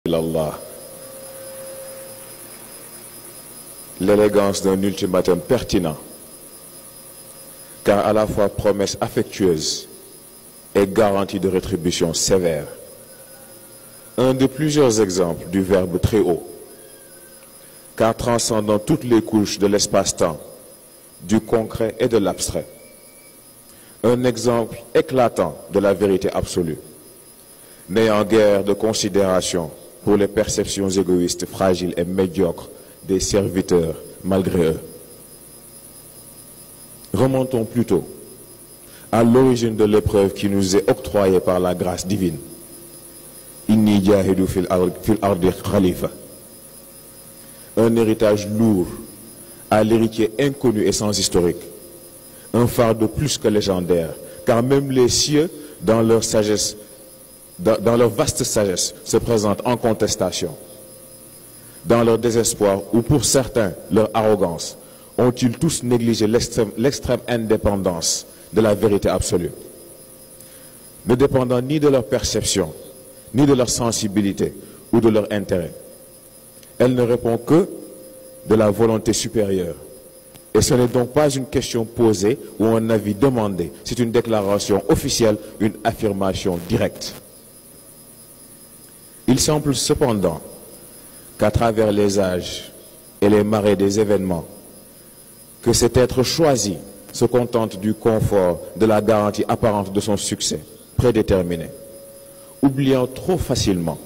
ilallah. L'élégance d'un ultimatum pertinent, car à la fois promesse affectueuse et garantie de rétribution sévère. Un de plusieurs exemples du verbe très haut, car transcendant toutes les couches de l'espace-temps, du concret et de l'abstrait. Un exemple éclatant de la vérité absolue, n'ayant guère de considération pour les perceptions égoïstes, fragiles et médiocres des serviteurs malgré eux. Remontons plutôt à l'origine de l'épreuve qui nous est octroyée par la grâce divine. Inni jahidu fil ardi khalifa. Un héritage lourd à l'héritier inconnu et sans historique. Un fardeau plus que légendaire, car même les cieux, dans leur sagesse, dans leur vaste sagesse, se présentent en contestation. Dans leur désespoir, ou pour certains, leur arrogance, ont-ils tous négligé l'extrême indépendance de la vérité absolue, ne dépendant ni de leur perception, ni de leur sensibilité ou de leur intérêt. Elle ne répond que de la volonté supérieure. Et ce n'est donc pas une question posée ou un avis demandé, c'est une déclaration officielle, une affirmation directe. Il semble cependant qu'à travers les âges et les marées des événements, que cet être choisi se contente du confort, de la garantie apparente de son succès, prédéterminé, oubliant trop facilement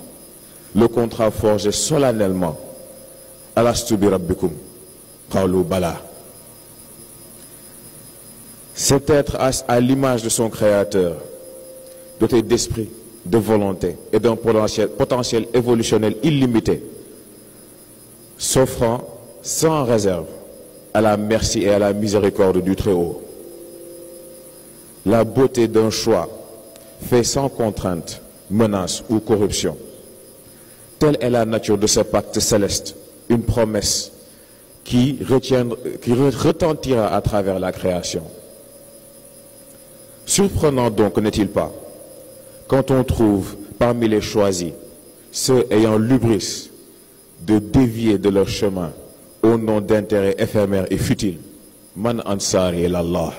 le contrat forgé solennellement. Alastu bi rabbikum qalu bala. Cet être à l'image de son créateur, doté d'esprit, de volonté et d'un potentiel évolutionnel illimité, s'offrant sans réserve à la merci et à la miséricorde du Très-Haut. La beauté d'un choix fait sans contrainte, menace ou corruption. Telle est la nature de ce pacte céleste, une promesse qui retentira à travers la création. Surprenant donc, n'est-il pas, quand on trouve parmi les choisis ceux ayant l'hubris de dévier de leur chemin au nom d'intérêts éphémères et futiles, man ansari ilallah,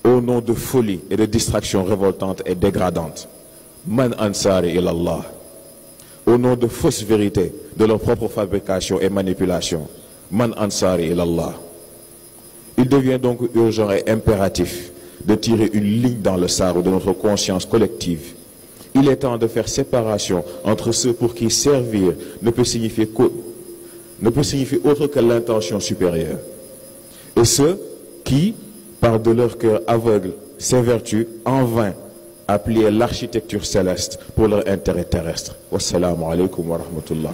au nom de folie et de distractions révoltantes et dégradantes, man ansari ilallah, au nom de fausses vérités, de leur propre fabrication et manipulation, man ansari ilallah. Il devient donc urgent et impératif de tirer une ligne dans le sable de notre conscience collective. Il est temps de faire séparation entre ceux pour qui servir ne peut signifier autre que l'intention supérieure, et ceux qui, par de leur cœur aveugle, s'évertuent en vain à plier l'architecture céleste pour leur intérêt terrestre. Wassalamu alaikum wa rahmatullah.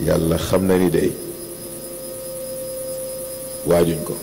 Yàlla xam na ni day waajuñu ko